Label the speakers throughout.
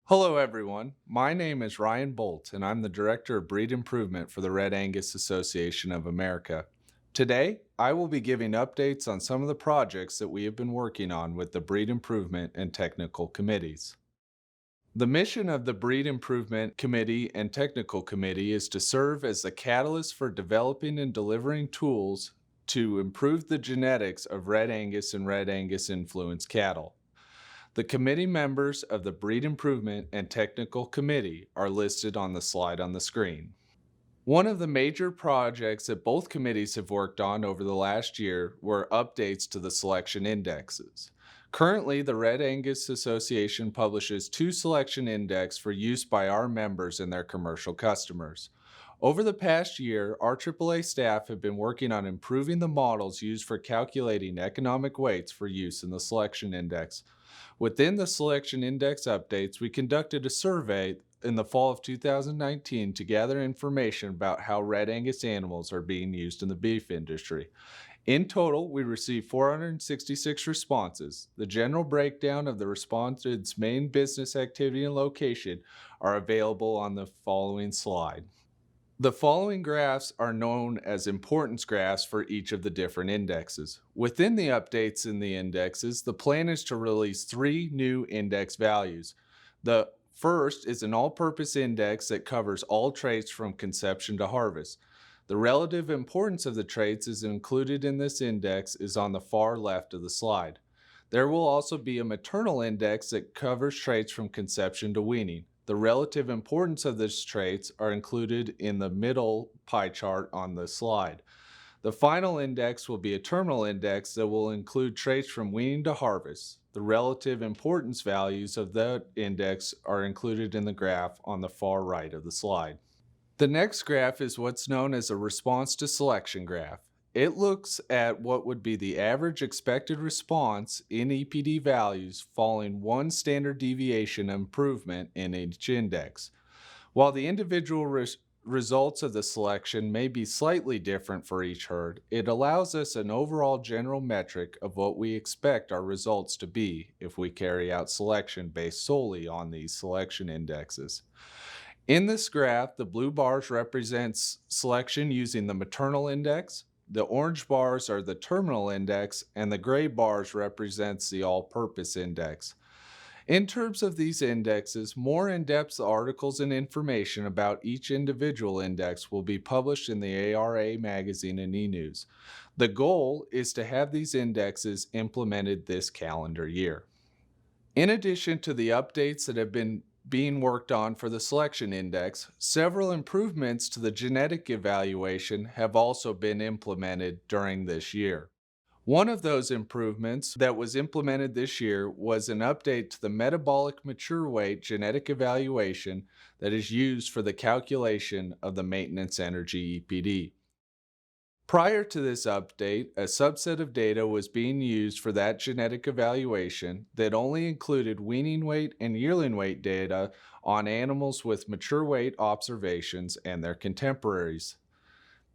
Speaker 1: Hello, everyone. My name is Ryan Boldt, and I'm the Director of Breed Improvement for the Red Angus Association of America. Today, I will be giving updates on some of the projects that we have been working on with the Breed Improvement and Technical Committees. The mission of the Breed Improvement Committee and Technical Committee is to serve as the catalyst for developing and delivering tools to improve the genetics of Red Angus and Red Angus influenced cattle. The committee members of the Breed Improvement and Technical Committee are listed on the slide on the screen. One of the major projects that both committees have worked on over the last year were updates to the selection indexes. Currently, the Red Angus Association publishes two selection indexes for use by our members and their commercial customers. Over the past year, our AAA staff have been working on improving the models used for calculating economic weights for use in the selection index. Within the selection index updates, we conducted a survey in the fall of 2019 to gather information about how Red Angus animals are being used in the beef industry. In total, we received 466 responses. The general breakdown of the respondents' main business activity and location are available on the following slide. The following graphs are known as importance graphs for each of the different indexes. Within the updates in the indexes, the plan is to release three new index values. The first is an all-purpose index that covers all traits from conception to harvest. The relative importance of the traits is included in this index is on the far left of the slide. There will also be a maternal index that covers traits from conception to weaning. The relative importance of these traits are included in the middle pie chart on the slide. The final index will be a terminal index that will include traits from weaning to harvest. The relative importance values of that index are included in the graph on the far right of the slide. The next graph is what's known as a response to selection graph. It looks at what would be the average expected response in EPD values following one standard deviation improvement in each index. While the individual results of the selection may be slightly different for each herd, it allows us an overall general metric of what we expect our results to be if we carry out selection based solely on these selection indexes. In this graph, the blue bars represents selection using the maternal index, the orange bars are the terminal index, and the gray bars represents the all-purpose index. In terms of these indexes, more in-depth articles and information about each individual index will be published in the RAAA magazine and e-news. The goal is to have these indexes implemented this calendar year. In addition to the updates that have been being worked on for the selection index, several improvements to the genetic evaluation have also been implemented during this year. One of those improvements that was implemented this year was an update to the metabolic mature weight genetic evaluation that is used for the calculation of the maintenance energy EPD. Prior to this update, a subset of data was being used for that genetic evaluation that only included weaning weight and yearling weight data on animals with mature weight observations and their contemporaries.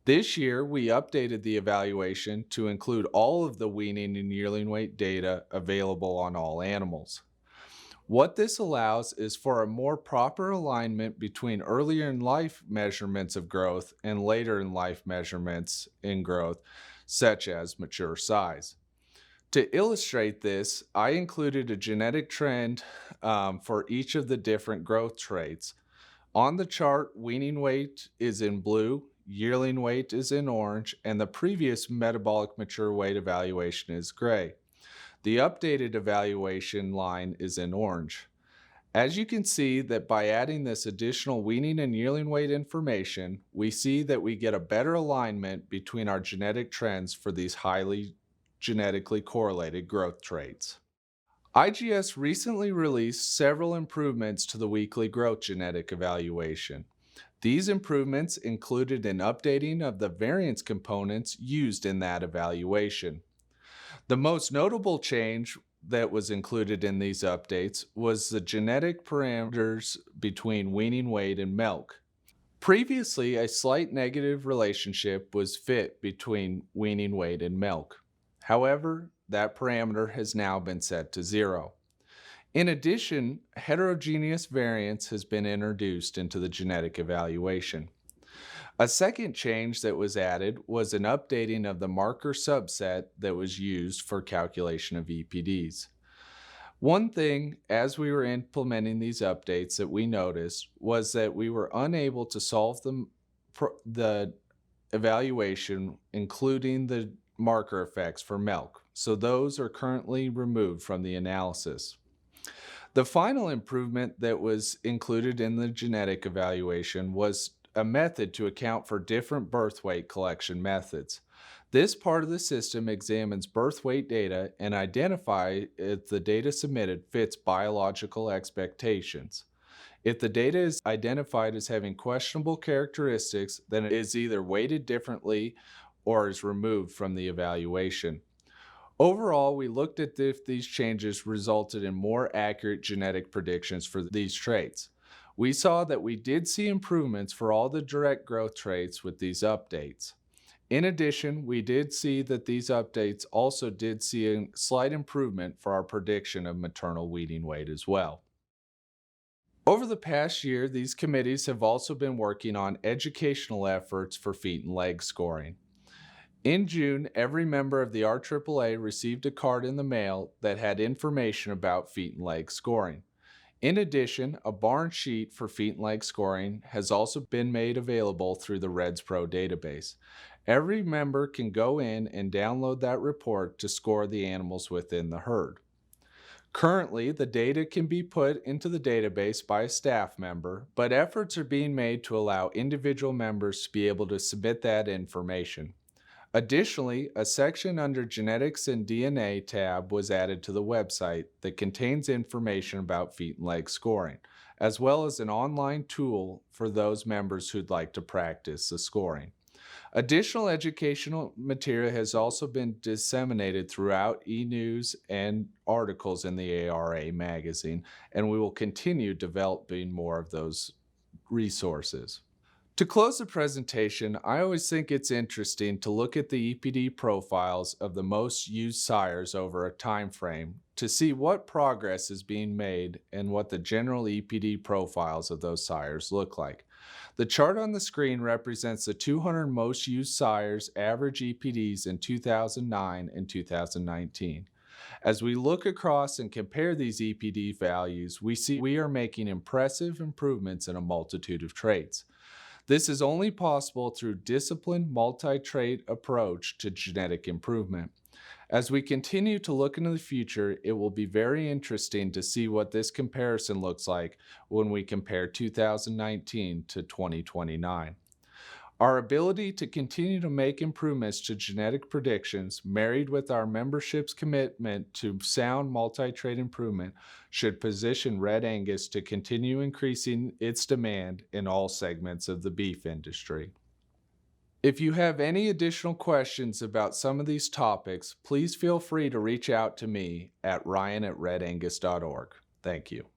Speaker 1: This year, we updated the evaluation to include all of the weaning and yearling weight data available on all animals. What this allows is for a more proper alignment between earlier in life measurements of growth and later in life measurements in growth, such as mature size. To illustrate this, I included a genetic trend for each of the different growth traits. On the chart, weaning weight is in blue, yearling weight is in orange, and the previous metabolic mature weight evaluation is gray. The updated evaluation line is in orange. As you can see that by adding this additional weaning and yearling weight information, we see that we get a better alignment between our genetic trends for these highly genetically correlated growth traits. IGS recently released several improvements to the weekly growth genetic evaluation. These improvements included an updating of the variance components used in that evaluation. The most notable change that was included in these updates was the genetic parameters between weaning weight and milk. Previously, a slight negative relationship was fit between weaning weight and milk. However, that parameter has now been set to 0. In addition, heterogeneous variance has been introduced into the genetic evaluation. A second change that was added was an updating of the marker subset that was used for calculation of EPDs. One thing, as we were implementing these updates, that we noticed was that we were unable to solve the evaluation, including the marker effects for milk. So those are currently removed from the analysis. The final improvement that was included in the genetic evaluation was a method to account for different birth weight collection methods. This part of the system examines birth weight data and identifies if the data submitted fits biological expectations. If the data is identified as having questionable characteristics, then it is either weighted differently or is removed from the evaluation. Overall, we looked at if these changes resulted in more accurate genetic predictions for these traits. We saw that we did see improvements for all the direct growth traits with these updates. In addition, we did see that these updates also did see a slight improvement for our prediction of maternal weaning weight as well. Over the past year, these committees have also been working on educational efforts for feet and leg scoring. In June, every member of the RAAA received a card in the mail that had information about feet and leg scoring. In addition, a barn sheet for feet and leg scoring has also been made available through the REDS Pro database. Every member can go in and download that report to score the animals within the herd. Currently, the data can be put into the database by a staff member, but efforts are being made to allow individual members to be able to submit that information. Additionally, a section under Genetics and DNA tab was added to the website that contains information about feet and leg scoring, as well as an online tool for those members who'd like to practice the scoring. Additional educational material has also been disseminated throughout e-news and articles in the RAAA magazine, and we will continue developing more of those resources. To close the presentation, I always think it's interesting to look at the EPD profiles of the most used sires over a time frame to see what progress is being made and what the general EPD profiles of those sires look like. The chart on the screen represents the 200 most used sires average EPDs in 2009 and 2019. As we look across and compare these EPD values, we see we are making impressive improvements in a multitude of traits. This is only possible through disciplined multi-trait approach to genetic improvement. As we continue to look into the future, it will be very interesting to see what this comparison looks like when we compare 2019 to 2029. Our ability to continue to make improvements to genetic predictions, married with our membership's commitment to sound multi-trait improvement, should position Red Angus to continue increasing its demand in all segments of the beef industry. If you have any additional questions about some of these topics, please feel free to reach out to me at ryan@redangus.org. Thank you.